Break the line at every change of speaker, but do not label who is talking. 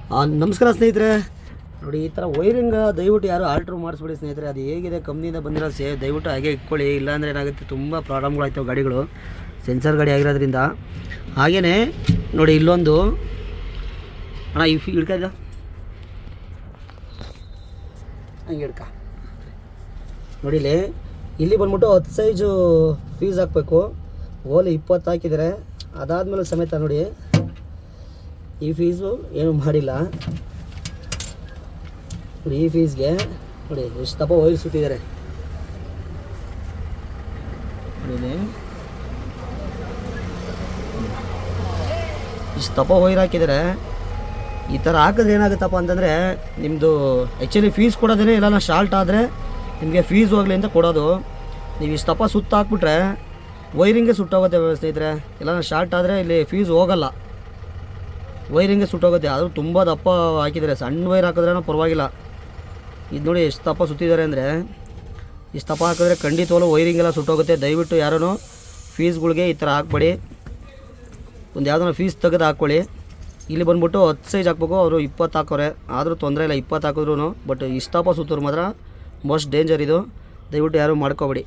ನಮಸ್ಕಾರ ಸ್ನೇಹಿತರೆ. ನೋಡಿ, ಈ ಥರ ವೈರಿಂಗ್ ದಯವಿಟ್ಟು ಯಾರು ಆಲ್ಟ್ರ್ ಮಾಡಿಸ್ಬಿಡಿ ಸ್ನೇಹಿತರೆ. ಅದು ಹೇಗಿದೆ ಕಂಪ್ನಿಯಿಂದ ಬಂದಿರೋ ದಯವಿಟ್ಟು ಹಾಗೆ ಇಟ್ಕೊಳ್ಳಿ. ಇಲ್ಲಾಂದರೆ ಏನಾಗುತ್ತೆ, ತುಂಬ ಪ್ರಾಬ್ಲಮ್ಗಳಾಯ್ತವೆ ಗಾಡಿಗಳು, ಸೆನ್ಸರ್ ಗಾಡಿ ಆಗಿರೋದ್ರಿಂದ. ಹಾಗೆಯೇ ನೋಡಿ, ಇಲ್ಲೊಂದು ಅಣ್ಣ ಈ ಹಿಡ್ಕ ಹಂಗೆ ಹಿಡ್ಕ ನೋಡಿ. ಇಲ್ಲಿ ಬಂದ್ಬಿಟ್ಟು 10 ಸೈಜು ಫೀಸ್ ಹಾಕಬೇಕು. ಓಲಿ 20 ಹಾಕಿದ್ದಾರೆ. ಅದಾದಮೇಲೆ ಸಮೇತ ನೋಡಿ, ಈ ಫೀಸು ಏನು ಮಾಡಿಲ್ಲ. ನೋಡಿ, ಈ ಫೀಸ್ಗೆ ನೋಡಿ ಎಷ್ಟು ದಪ್ಪ ವೈರ್ ಸುತ್ತಿದ್ದಾರೆ ನೋಡಿ. ಇಷ್ಟು ದಪ್ಪ ವೈರ್ ಹಾಕಿದರೆ ಈ ಥರ ಹಾಕಿದ್ರೆ ಏನಾಗುತ್ತಪ್ಪ ಅಂತಂದರೆ, ನಿಮ್ಮದು ಆ್ಯಕ್ಚುಲಿ ಫೀಸ್ ಕೊಡೋದೇ ಇಲ್ಲ. ಶಾರ್ಟ್ ಆದರೆ ನಿಮಗೆ ಫೀಸ್ ಹೋಗಲಿ ಅಂತ ಕೊಡೋದು. ನೀವು ಇಷ್ಟು ದಪ್ಪ ಸುತ್ತ ಹಾಕ್ಬಿಟ್ರೆ ವೈರಿಂಗೇ ಸುಟ್ಟೋಗುತ್ತೆ ಸ್ನೇಹಿತರೆ. ಇಲ್ಲ ಶಾರ್ಟ್ ಆದರೆ ಇಲ್ಲಿ ಫೀಸ್ ಹೋಗಲ್ಲ, ವೈರಿಂಗೇ ಸುಟ್ಟೋಗುತ್ತೆ. ಅದು ತುಂಬ ದಪ್ಪ ಹಾಕಿದ್ದಾರೆ. ಸಣ್ಣ ವೈರ್ ಹಾಕಿದ್ರೂ ಪರವಾಗಿಲ್ಲ. ಇದು ನೋಡಿ ಎಷ್ಟು ದಪ್ಪ ಸುತ್ತಿದ್ದಾರೆ ಅಂದರೆ, ಇಷ್ಟು ದಪ್ಪ ಹಾಕಿದ್ರೆ ಖಂಡಿತವಾಗ್ಲೂ ವೈರಿಂಗೆಲ್ಲ ಸುಟ್ಟೋಗುತ್ತೆ. ದಯವಿಟ್ಟು ಯಾರೂ ಫೀಸ್ಗಳಿಗೆ ಈ ಥರ ಹಾಕ್ಬೇಡಿ. ಒಂದು ಯಾವುದೋ ಫೀಸ್ ತೆಗೆದು ಹಾಕ್ಕೊಳ್ಳಿ. ಇಲ್ಲಿ ಬಂದ್ಬಿಟ್ಟು 10 ಸೈಜ್ ಹಾಕ್ಬೇಕು. ಅವರು 20 ಹಾಕೋರೆ, ಆದರೂ ತೊಂದರೆ ಇಲ್ಲ 20 ಹಾಕಿದ್ರು. ಬಟ್ ಇಷ್ಟು ದಪ್ಪ ಸುತ್ತೋರು ಮಾತ್ರ ಮೋಸ್ಟ್ ಡೇಂಜರ್ ಇದು. ದಯವಿಟ್ಟು ಯಾರೂ ಮಾಡ್ಕೋಬೇಡಿ.